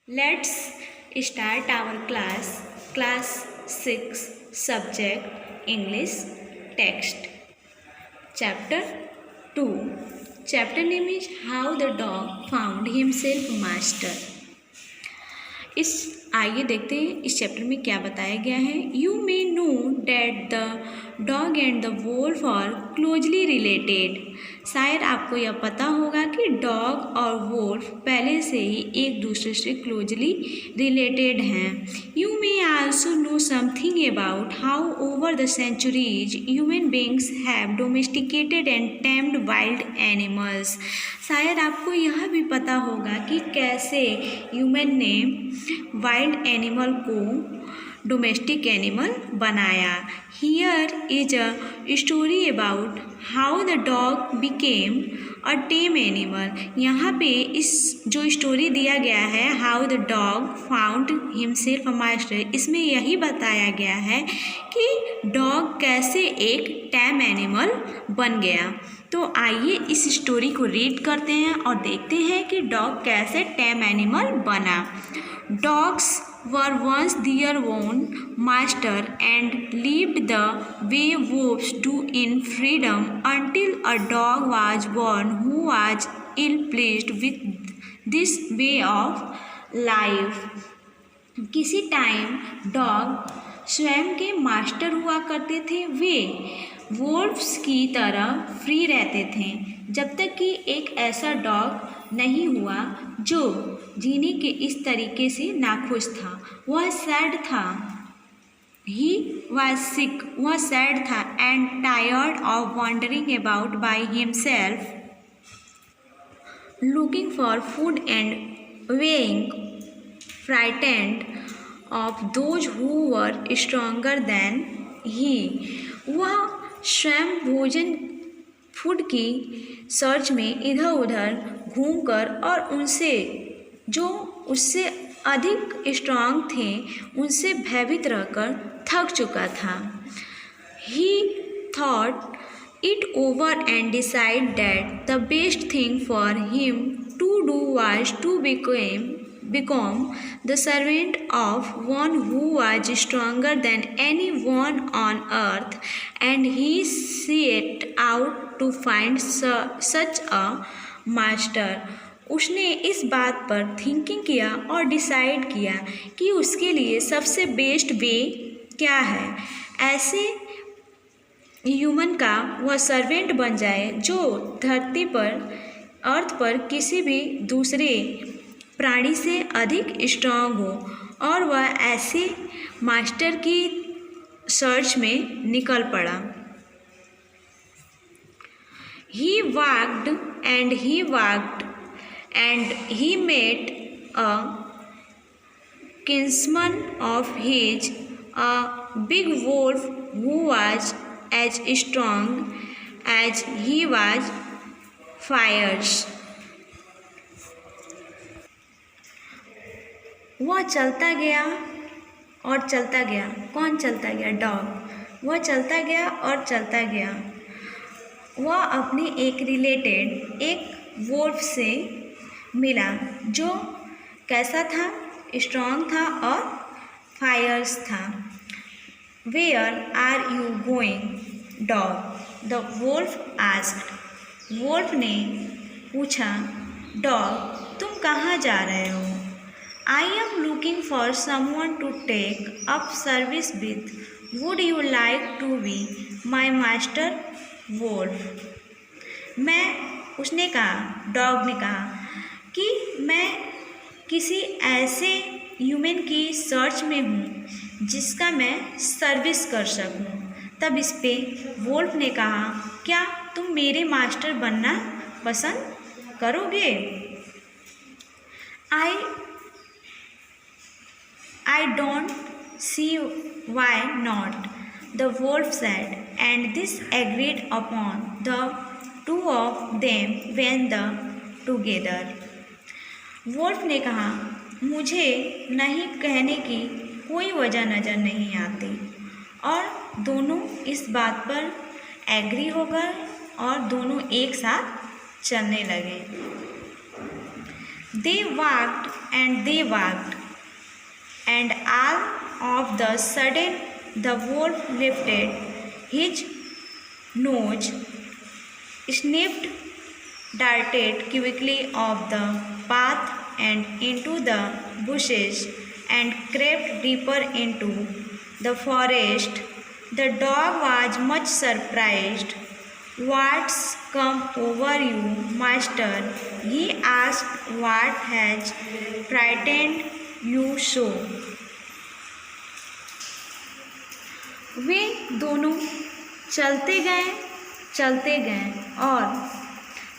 Let's start our class 6 subject English text. Chapter 2. Chapter name is How the Dog Found Himself Master. आइए देखते हैं इस chapter में क्या बताया गया है. You may know that the dog and the wolf are closely related. शायद आपको यह पता होगा कि डॉग और वोल्फ पहले से ही एक दूसरे से क्लोजली रिलेटेड हैं. You may also know something about how over the centuries human beings have domesticated and tamed wild animals. शायद आपको यह भी पता होगा कि कैसे ह्यूमन ने वाइल्ड एनिमल को डोमेस्टिक एनिमल बनाया. Here is a story about how the dog became a time animal. यहाँ पे इस जो स्टोरी दिया गया है how the dog found himself a master, इसमें यही बताया गया है कि डॉग कैसे एक टेम एनिमल बन गया. तो आइए इस स्टोरी को रीड करते हैं और देखते हैं कि डॉग कैसे टेम एनिमल बना. Dogs were once their own master and lived the way wolves do in freedom until a dog was born who was ill-pleased with this way of life. किसी टाइम डॉग स्वयं के master हुआ करते थे. वे वोल्फ्स की तरह free रहते थे जब तक कि एक ऐसा डॉग नहीं हुआ जो जीने के इस तरीके से नाखुश था. वह सैड था. He was sick. वह सैड था and tired of wandering about by himself looking for food and being frightened of those who were stronger than he. वह स्वयं भोजन फूड की सर्च में इधर उधर घूमकर और उनसे जो उससे अधिक स्ट्रांग थे उनसे भयभीत रहकर थक चुका था. He thought it over and decide that the best thing for him to do was to become the servant of one who was stronger than anyone on earth, and he set out to find such a master. उसने इस बात पर thinking किया और decide किया कि उसके लिए सबसे बेस्ट वे क्या है. ऐसे ह्यूमन का वह सर्वेंट बन जाए जो धरती पर अर्थ पर किसी भी दूसरे प्राणी से अधिक स्ट्रांग हो, और वह ऐसे मास्टर की सर्च में निकल पड़ा. He walked and he walked and he met a kinsman of his, a big wolf who was as strong as he was fierce. वह चलता गया और चलता गया. कौन चलता गया? डॉग. वह चलता गया और चलता गया. वह अपने एक रिलेटेड एक वोल्फ से मिला जो कैसा था? स्ट्रॉन्ग था और फायर्स था. Where are you going dog? The wolf asked. Wolf ने पूछा, डॉग तुम कहाँ जा रहे हो? I am looking for someone to take up service with. Would you like to be my master, wolf? उसने कहा, डॉग ने कहा कि मैं किसी ऐसे ह्यूमन की सर्च में हूँ जिसका मैं सर्विस कर सकूँ. तब इस पे वोल्फ ने कहा, क्या तुम मेरे मास्टर बनना पसंद करोगे? I don't see why not, the wolf said, and this agreed upon. The two of them went together. wolf ने कहा, मुझे नहीं कहने की कोई वजह नज़र नहीं आती, और दोनों इस बात पर एग्री हो गए और दोनों एक साथ चलने लगे. They walked and all of the sudden the wolf lifted his nose, sniffed, darted quickly off the path and into the bushes, and crept deeper into the forest. The dog was much surprised. "What's come over you, master?" he asked. "What has frightened you so?" वे दोनों चलते गए और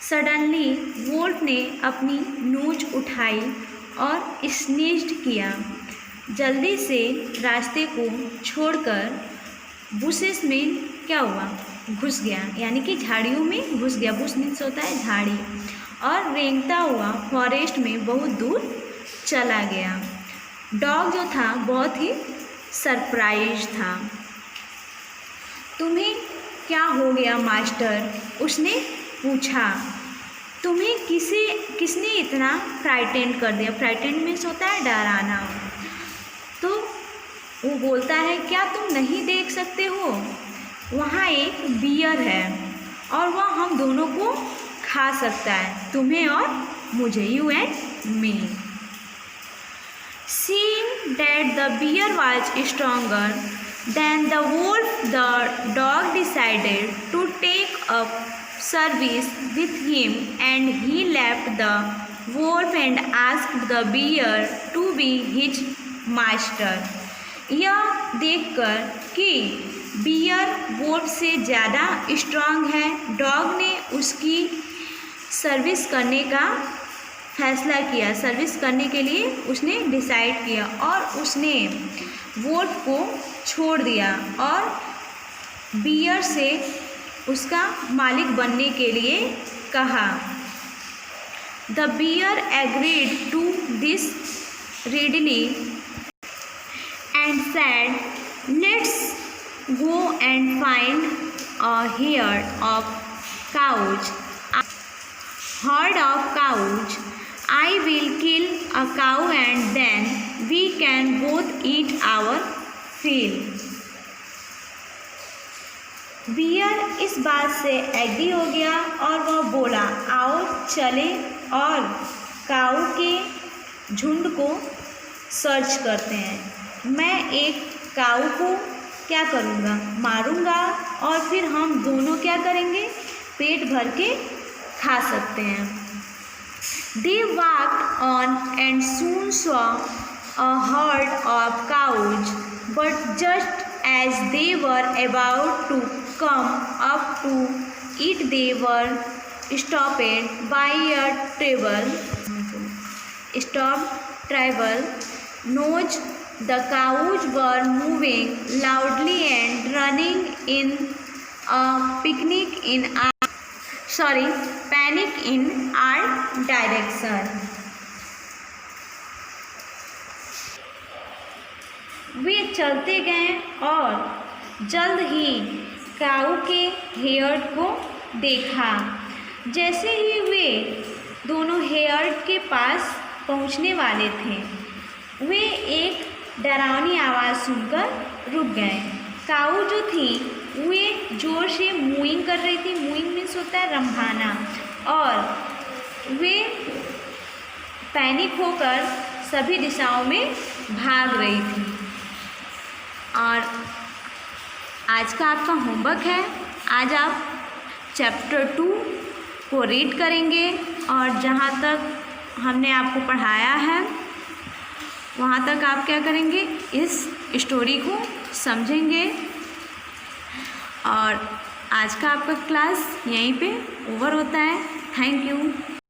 suddenly Wolff ने अपनी नोच उठाई और स्नीज्ड किया। जल्दी से रास्ते को छोड़कर बुशेस में क्या हुआ, घुस गया, यानी कि झाड़ियों में घुस गया। बुश मीन्स होता है झाड़ी। और रेंगता हुआ फॉरेस्ट में बहुत दूर चला गया। डॉग जो था बहुत ही सरप्राइज था। "तुम्हें क्या हो गया मास्टर?" उसने पूछा। "तुम्हें किसने इतना फ्राइटेंड कर दिया?" फ्राइटेंड मीन्स होता है डराना। तो वो बोलता है, "क्या तुम नहीं देख सकते हो? वहाँ एक बियर है और वह हम दोनों को खा सकता है, तुम्हें और मुझे, you and me." Seeing that the bear was stronger than the wolf, the dog decided to take up service with him, and he left the wolf and asked the bear to be his master. यह देखकर कि beer Wolff से ज़्यादा strong है, dog ने उसकी service करने का फैसला किया। सर्विस करने के लिए उसने डिसाइड किया और उसने वोल्फ को छोड़ दिया और बियर से उसका मालिक बनने के लिए कहा। The bear agreed to this readily and said, "Let's go and find a herd of cows. I will kill a cow and then we can both eat our fill." Bear इस बात से एग्री हो गया और वह बोला, "आओ चले और काऊ के झुंड को सर्च करते हैं। मैं एक काऊ को क्या करूँगा, मारूँगा और फिर हम दोनों क्या करेंगे, पेट भर के खा सकते हैं." They walked on and soon saw a herd of cows, but just as they were about to come up to it, they were stopped by a tribal noise. The cows were moving loudly and running in a panic in our direction. वे चलते गए और जल्द ही काऊ के heard को देखा। जैसे ही वे दोनों heard के पास पहुंचने वाले थे, वे एक डरावनी आवाज़ सुनकर रुक गए। काऊ जो थी वे ज़ोर से मूइंग कर रही थी। मूइंग मीन्स होता है रंभाना, और वे पैनिक होकर सभी दिशाओं में भाग रही थी। और आज का आपका होमवर्क है, आज आप चैप्टर 2 को रीड करेंगे और जहाँ तक हमने आपको पढ़ाया है वहाँ तक आप क्या करेंगे, इस स्टोरी को समझेंगे। और आज का आपका क्लास यहीं पे ओवर होता है। Thank you.